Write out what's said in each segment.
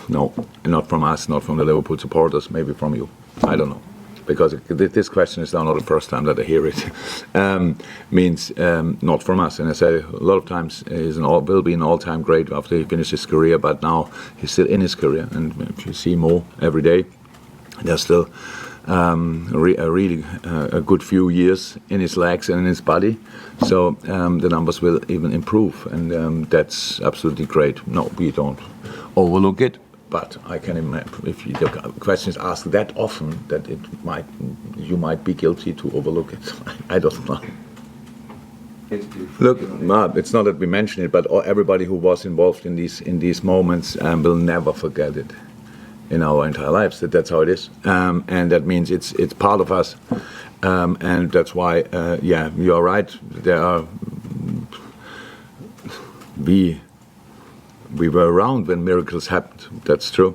No, not from us, not from the Liverpool supporters, maybe from you. I don't know. Because this question is now not the first time that I hear it. Means not from us. And I said a lot of times will be an all-time great after he finished his career, but now he's still in his career. And if you see Mo every day, there's still a good few years in his legs and in his body. So the numbers will even improve. And that's absolutely great. No, we don't overlook it. But I can imagine if the question is asked that often, that you might be guilty to overlook it. I don't know. Look, it's not that we mention it, but everybody who was involved in these moments will never forget it in our entire lives. That's how it is, and that means it's part of us, and that's why. Yeah, you are right. We were around when miracles happened, that's true.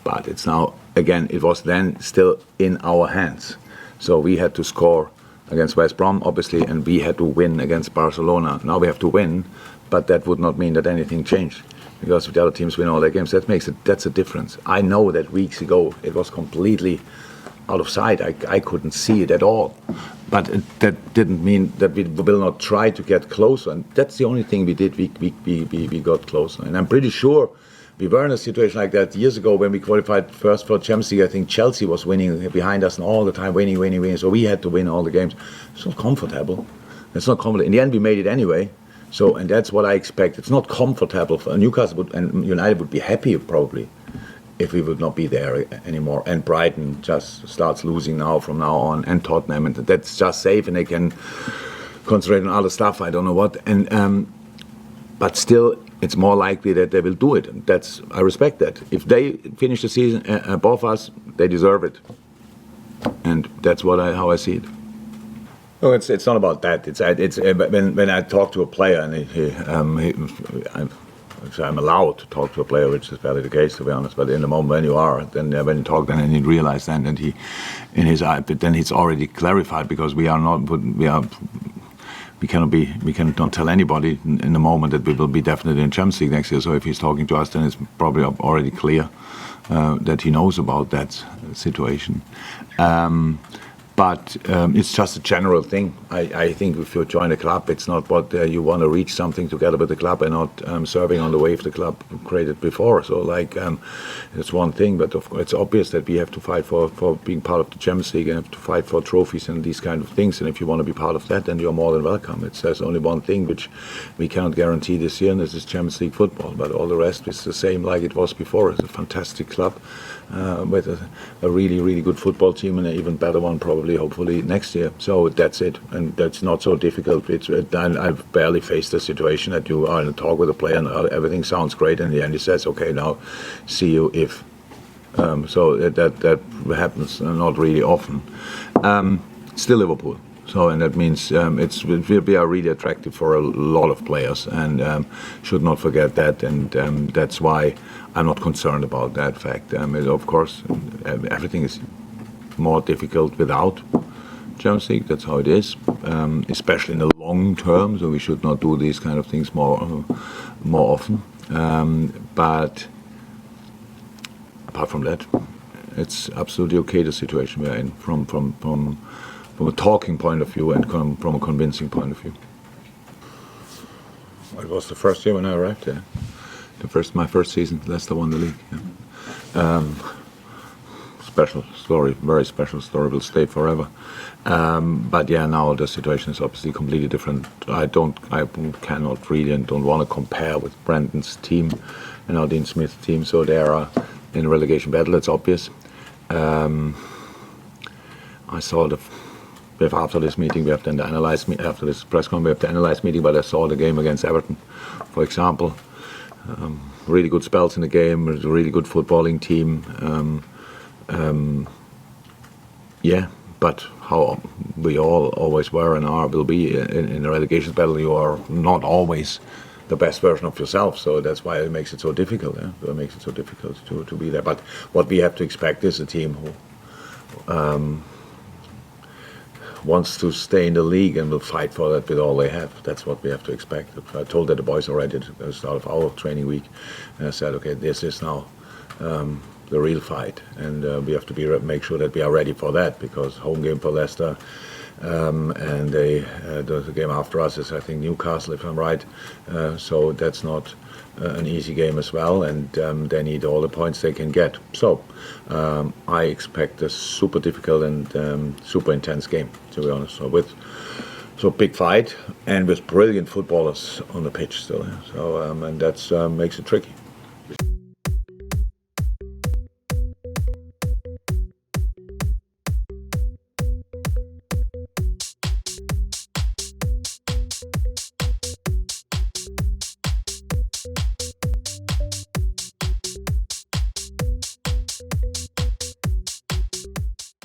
But it's now, again, it was then still in our hands. So we had to score against West Brom, obviously, and we had to win against Barcelona. Now we have to win, but that would not mean that anything changed. Because if the other teams win all their games, that's a difference. I know that weeks ago it was completely out of sight. I couldn't see it at all. But that didn't mean that we will not try to get closer. And that's the only thing we did. We got closer. And I'm pretty sure we were in a situation like that years ago when we qualified first for Champions League. I think Chelsea was winning behind us and all the time, winning. So we had to win all the games. It's not comfortable. It's not comfortable. In the end, we made it anyway. So, and that's what I expect. It's not comfortable. For Newcastle and United would be happy probably if we would not be there anymore. And Brighton just starts losing from now on, and Tottenham, and that's just safe, and they can concentrate on other stuff. I don't know what, and but still, it's more likely that they will do it. And I respect that. If they finish the season above us, they deserve it, and that's how I see it. No, it's not about that. It's when I talk to a player and I'm allowed to talk to a player, which is barely the case, to be honest. But in the moment when you are, then when you talk, then you realize then that he, in his eye, but then it's already clarified because we cannot tell anybody in the moment that we will be definitely in Champions League next year. So if he's talking to us, then it's probably already clear that he knows about that situation. But it's just a general thing. I think if you join a club, it's not what you want to reach something together with the club and not serving on the wave the club created before. So it's one thing, but of course it's obvious that we have to fight for being part of the Champions League and have to fight for trophies and these kind of things. And if you want to be part of that, then you're more than welcome. There's only one thing which we cannot guarantee this year, and this is Champions League football. But all the rest is the same like it was before. It's a fantastic club. With a really, really good football team and an even better one probably, hopefully, next year. So that's it. And that's not so difficult. I've barely faced a situation that you are in a talk with a player and everything sounds great, and in the end he says, okay, now see you if. So that happens not really often. Still Liverpool. So, and that means it will be really attractive for a lot of players, and should not forget that. And that's why I'm not concerned about that fact. Of course, everything is more difficult without Champions League. That's how it is, especially in the long term. So we should not do these kind of things more often. But apart from that, it's absolutely okay, the situation we're in from a talking point of view and from a convincing point of view. It was the first year when I arrived there. My first season, Leicester won the league. Yeah. Special story, very special story, will stay forever. But yeah, now the situation is obviously completely different. I cannot really and don't want to compare with Brandon's team and now Dean Smith's team. So they are in a relegation battle. It's obvious. I saw after this meeting, we have to analyze. After this press conference, we have to analyze meeting. But I saw the game against Everton, for example. Really good spells in the game. It was a really good footballing team. Yeah, but how we all always were and will be in a relegation battle, you are not always the best version of yourself. So that's why it makes it so difficult. Yeah? It makes it so difficult to be there. But what we have to expect is a team wants to stay in the league and will fight for that with all they have. That's what we have to expect. I told that the boys already at the start of our training week, and I said, okay, this is now the real fight, and we have to make sure that we are ready for that, because home game for Leicester, and the game after us is, I think, Newcastle, if I'm right. So that's not an easy game as well, and they need all the points they can get. So I expect a super difficult and super intense game, to be honest. So big fight, and with brilliant footballers on the pitch still. So and that makes it tricky.